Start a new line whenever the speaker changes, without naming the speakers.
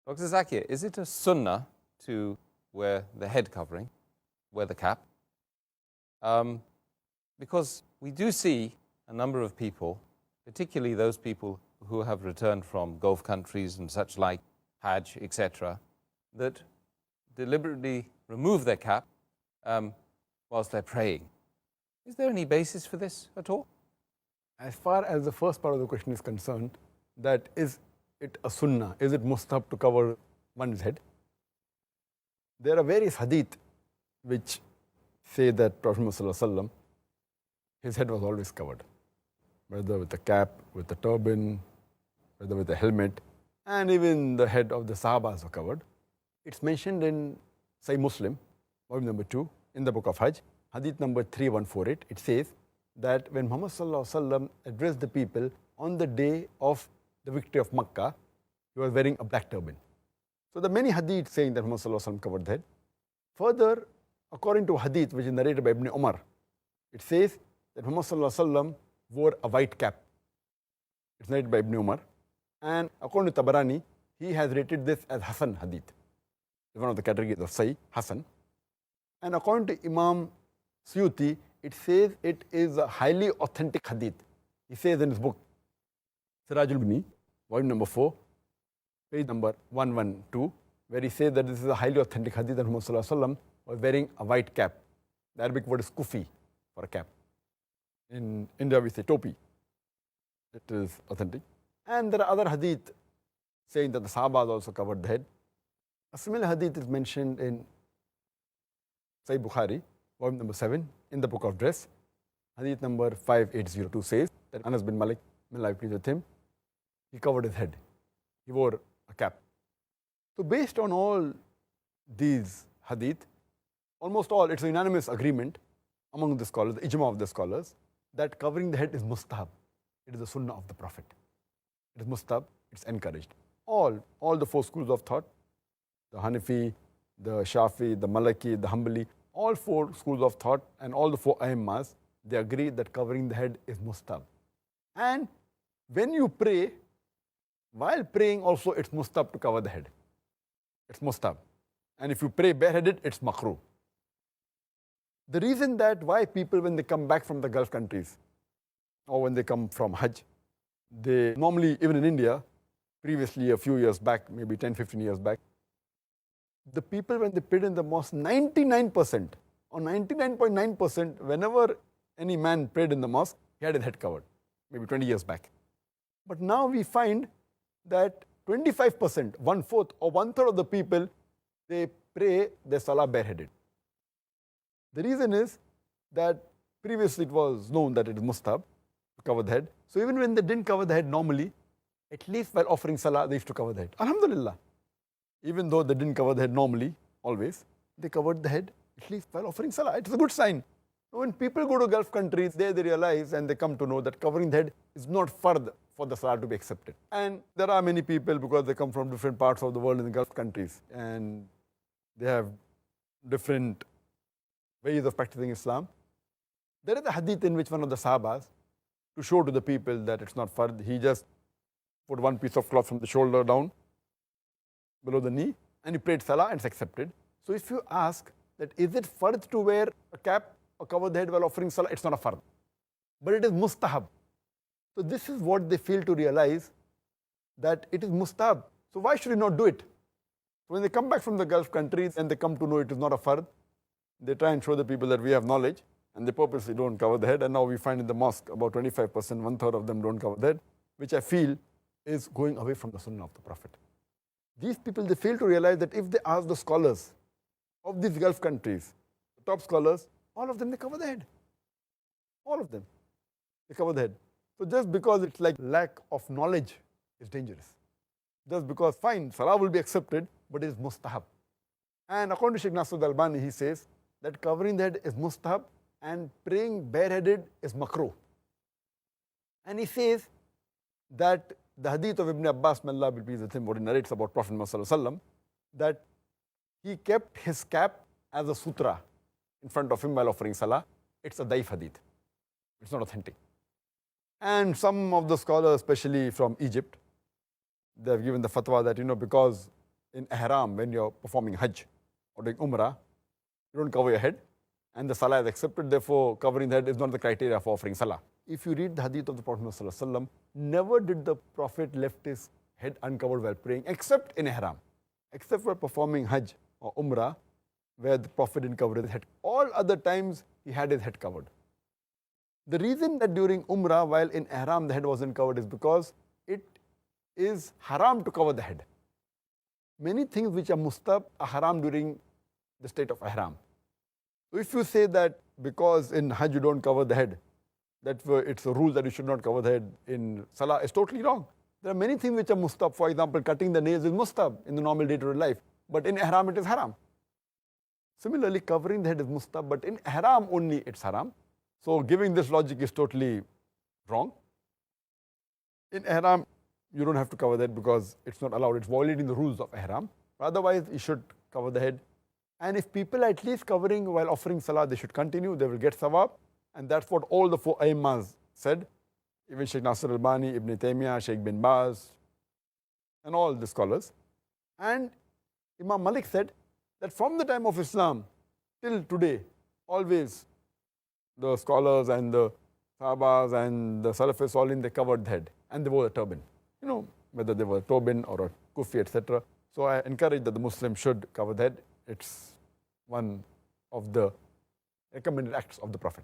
Dr. Zakir, is it a sunnah to wear the head covering, wear the cap? Because we do see a number of people, particularly those people who have returned from Gulf countries and such like, Hajj, etc., that deliberately remove their cap whilst they're praying. Is there any basis for this at all?
As far as the first part of the question is concerned, that is it a sunnah, is it mustahab to cover one's head? There are various hadith which say that Prophet Muhammad, his head was always covered, whether with a cap, with a turban, whether with a helmet, and even the head of the Sahabas were covered. It's mentioned in Sahih Muslim, volume number 2, in the book of Hajj, hadith number 3148. It says that when Muhammad addressed the people on the day of the victory of Makkah, he was wearing a black turban. So there are many hadith saying that Muhammad covered the head. Further, according to hadith which is narrated by Ibn Umar, it says that Muhammad wore a white cap. It's narrated by Ibn Umar. And according to Tabarani, he has rated this as Hasan hadith. It's one of the categories of Sahih, Hasan. And according to Imam Suyuti, it says it is a highly authentic hadith. He says in his book, Sirajul Bini, volume number 4, page number 112, where he says that this is a highly authentic hadith that Muhammad was wearing a white cap. The Arabic word is kufi for a cap. In India we say topi. It is authentic. And there are other hadith saying that the Sahabas also covered the head. A similar hadith is mentioned in Sahih Bukhari, volume number 7, in the book of dress. Hadith number 5802 says that Anas bin Malik, may Allah be pleased with him, he covered his head. He wore a cap. So based on all these hadith, almost all, it's a unanimous agreement among the scholars, the ijma of the scholars, that covering the head is mustahab. It is the sunnah of the Prophet. It is mustahab, it's encouraged. All the 4 schools of thought, the Hanafi, the Shafi, the Maliki, the Hanbali, all 4 schools of thought and all the 4 Aimmas, they agree that covering the head is mustahab. And when you pray, while praying also it's mustahab to cover the head. It's mustahab. And if you pray bareheaded, it's makruh. The reason that why people, when they come back from the Gulf countries or when they come from Hajj, they normally, even in India, previously a few years back, maybe 10, 15 years back, the people when they prayed in the mosque, 99% or 99.9%, whenever any man prayed in the mosque, he had his head covered, maybe 20 years back. But now we find that 25%, 1/4 or 1/3 of the people, they pray their salah bareheaded. The reason is that previously it was known that it is mustahab to cover the head. So even when they didn't cover the head normally, at least while offering salah, they used to cover the head. Alhamdulillah. Even though they didn't cover the head normally, always, they covered the head at least while offering salah. It is a good sign. When people go to Gulf countries, they realize and they come to know that covering the head is not fard for the salah to be accepted. And there are many people, because they come from different parts of the world in the Gulf countries, and they have different ways of practicing Islam. There is a hadith in which one of the Sahabas, to show to the people that it's not fard, he just put one piece of cloth from the shoulder down, below the knee, and he prayed salah and it's accepted. So if you ask that is it fard to wear a cap or cover the head while offering salah, it's not a fard. But it is mustahab. So this is what they fail to realize, that it is mustahab. So why should we not do it? So when they come back from the Gulf countries and they come to know it is not a fard, they try and show the people that we have knowledge, and they purposely don't cover the head. And now we find in the mosque about 25%, 1/3 of them don't cover the head, which I feel is going away from the sunnah of the Prophet. These people, they fail to realize that if they ask the scholars of these Gulf countries, the top scholars, all of them, they cover the head. All of them, they cover the head. So just because it's like lack of knowledge is dangerous. Just because, fine, salah will be accepted, but it is mustahab. And according to Sheikh Nasruddin Albani, he says that covering the head is mustahab and praying bareheaded is makruh. And he says that the hadith of Ibn Abbas, may Allah be pleased with him, what he narrates about Prophet Muhammad, that he kept his cap as a sutra in front of him while offering salah. It's a daif hadith. It's not authentic. And some of the scholars, especially from Egypt, they have given the fatwa that, because in ihram, when you're performing Hajj or doing Umrah, you don't cover your head, and the Salah is accepted, therefore covering the head is not the criteria for offering Salah. If you read the hadith of the Prophet ﷺ, never did the Prophet left his head uncovered while praying, except in ihram, except for performing Hajj or Umrah, where the Prophet didn't cover his head. All other times, he had his head covered. The reason that during Umrah, while in ihram, the head wasn't covered is because it is haram to cover the head. Many things which are mustab are haram during the state of ihram. So if you say that because in Hajj you don't cover the head, that it's a rule that you should not cover the head in Salah, is totally wrong. There are many things which are mustab. For example, cutting the nails is mustab in the normal day-to-day life, but in ihram it is haram. Similarly, covering the head is mustab, but in ihram only it's haram. So giving this logic is totally wrong. In ihram, you don't have to cover that because it's not allowed. It's violating the rules of ihram. Otherwise, you should cover the head. And if people are at least covering while offering salah, they should continue. They will get sawab. And that's what all the four Aimmas said. Even Sheikh Nasir al-Albani, Ibn Taymiyyah, Sheikh bin Baz, and all the scholars. And Imam Malik said that from the time of Islam till today, always the scholars and the Sahabas and the Salafis, all in, they covered the head and they wore a turban. You know, whether they were a turban or a kufi, etc. So I encourage that the Muslim should cover the head. It's one of the recommended acts of the Prophet.